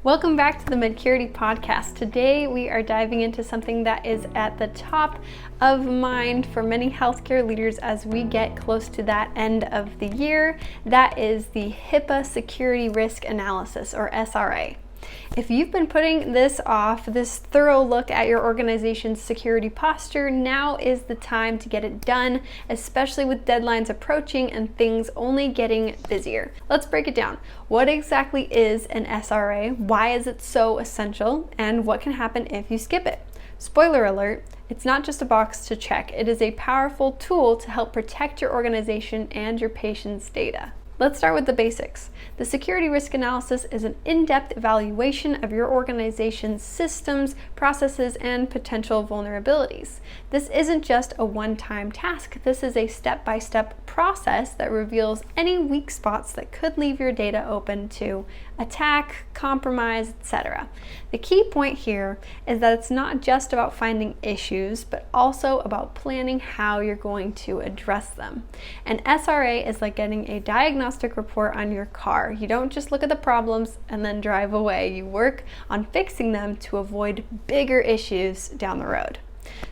Welcome back to the Medcurity podcast. Today we are diving into something that is at the top of mind for many healthcare leaders as we get close to that end of the year. That is the HIPAA Security Risk Analysis, or SRA. If you've been putting this off, this thorough look at your organization's security posture, now is the time to get it done, especially with deadlines approaching and things only getting busier. Let's break it down. What exactly is an SRA? Why is it so essential? And what can happen if you skip it? Spoiler alert, it's not just a box to check. It is a powerful tool to help protect your organization and your patients' data. Let's start with the basics. The security risk analysis is an in-depth evaluation of your organization's systems, processes, and potential vulnerabilities. This isn't just a one-time task. This is a step-by-step process that reveals any weak spots that could leave your data open to attack, compromise, etc. The key point here is that it's not just about finding issues, but also about planning how you're going to address them. An SRA is like getting a diagnostic report on your car. You don't just look at the problems and then drive away. You work on fixing them to avoid bigger issues down the road.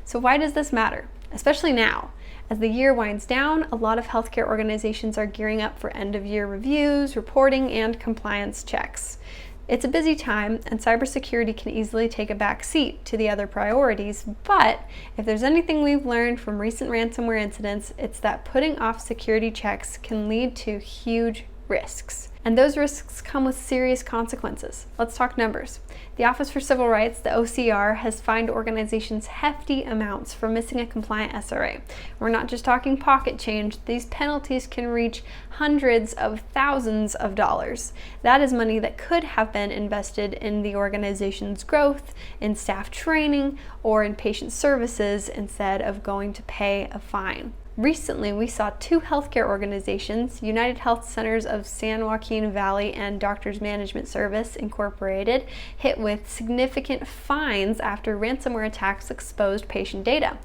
So why does this matter? Especially now. As the year winds down, a lot of healthcare organizations are gearing up for end-of-year reviews, reporting, and compliance checks. It's a busy time, and cybersecurity can easily take a back seat to the other priorities, but if there's anything we've learned from recent ransomware incidents, it's that putting off security checks can lead to huge risks. And those risks come with serious consequences. Let's talk numbers. The Office for Civil Rights, the OCR, has fined organizations hefty amounts for missing a compliant SRA. We're not just talking pocket change. These penalties can reach hundreds of thousands of dollars. That is money that could have been invested in the organization's growth, in staff training, or in patient services instead of going to pay a fine. Recently, we saw two healthcare organizations, United Health Centers of San Joaquin Valley and Doctors Management Service Incorporated, hit with significant fines after ransomware attacks exposed patient data.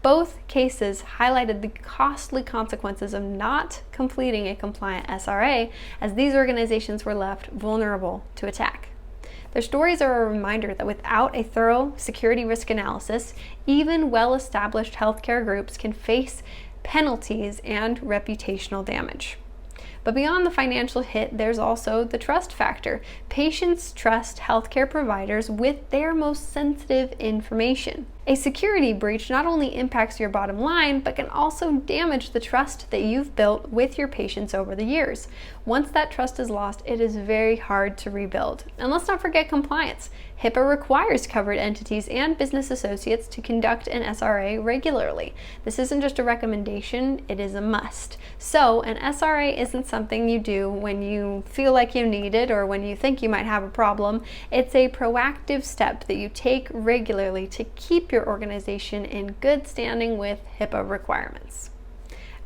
Both cases highlighted the costly consequences of not completing a compliant SRA, as these organizations were left vulnerable to attack. Their stories are a reminder that without a thorough security risk analysis, even well-established healthcare groups can face penalties and reputational damage. But beyond the financial hit, there's also the trust factor. Patients trust healthcare providers with their most sensitive information. A security breach not only impacts your bottom line, but can also damage the trust that you've built with your patients over the years. Once that trust is lost, it is very hard to rebuild. And let's not forget compliance. HIPAA requires covered entities and business associates to conduct an SRA regularly. This isn't just a recommendation, it is a must. So an SRA isn't something you do when you feel like you need it or when you think you might have a problem. It's a proactive step that you take regularly to keep your organization in good standing with HIPAA requirements.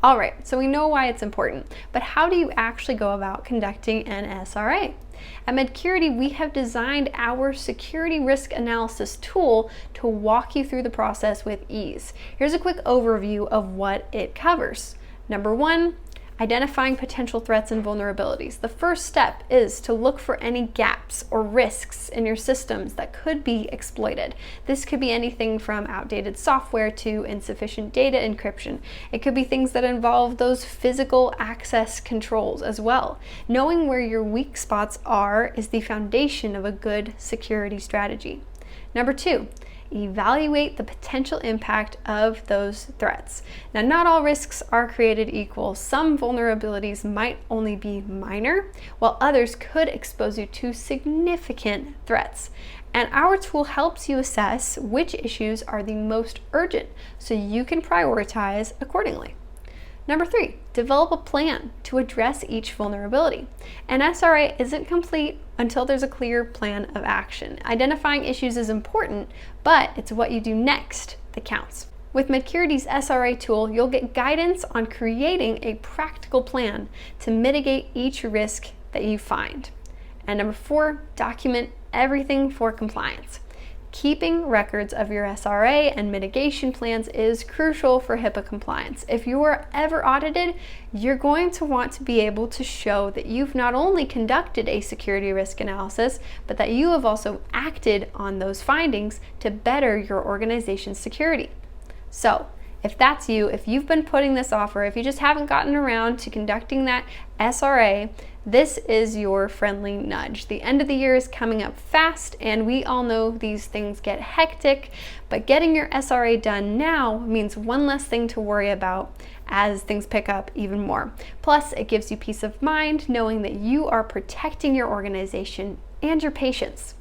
All right, so we know why it's important, but how do you actually go about conducting an SRA? At Medcurity, we have designed our security risk analysis tool to walk you through the process with ease. Here's a quick overview of what it covers. Number one, identifying potential threats and vulnerabilities. The first step is to look for any gaps or risks in your systems that could be exploited. This could be anything from outdated software to insufficient data encryption. It could be things that involve those physical access controls as well. Knowing where your weak spots are is the foundation of a good security strategy. Number two, evaluate the potential impact of those threats. Now, not all risks are created equal. Some vulnerabilities might only be minor, while others could expose you to significant threats. And our tool helps you assess which issues are the most urgent, so you can prioritize accordingly. Number three, develop a plan to address each vulnerability. An SRA isn't complete until there's a clear plan of action. Identifying issues is important, but it's what you do next that counts. With Medcurity's SRA tool, you'll get guidance on creating a practical plan to mitigate each risk that you find. And number four, document everything for compliance. Keeping records of your SRA and mitigation plans is crucial for HIPAA compliance. If you are ever audited, you're going to want to be able to show that you've not only conducted a security risk analysis, but that you have also acted on those findings to better your organization's security. So, if that's you, if you've been putting this off, or if you just haven't gotten around to conducting that SRA, this is your friendly nudge. The end of the year is coming up fast, and we all know these things get hectic, but getting your SRA done now means one less thing to worry about as things pick up even more. Plus, it gives you peace of mind knowing that you are protecting your organization and your patients.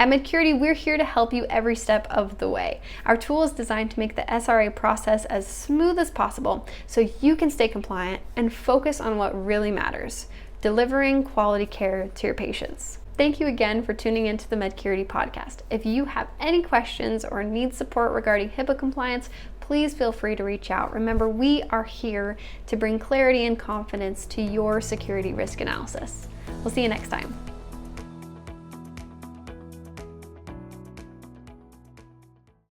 At Medcurity, we're here to help you every step of the way. Our tool is designed to make the SRA process as smooth as possible so you can stay compliant and focus on what really matters: delivering quality care to your patients. Thank you again for tuning into the Medcurity podcast. If you have any questions or need support regarding HIPAA compliance, please feel free to reach out. Remember, we are here to bring clarity and confidence to your security risk analysis. We'll see you next time.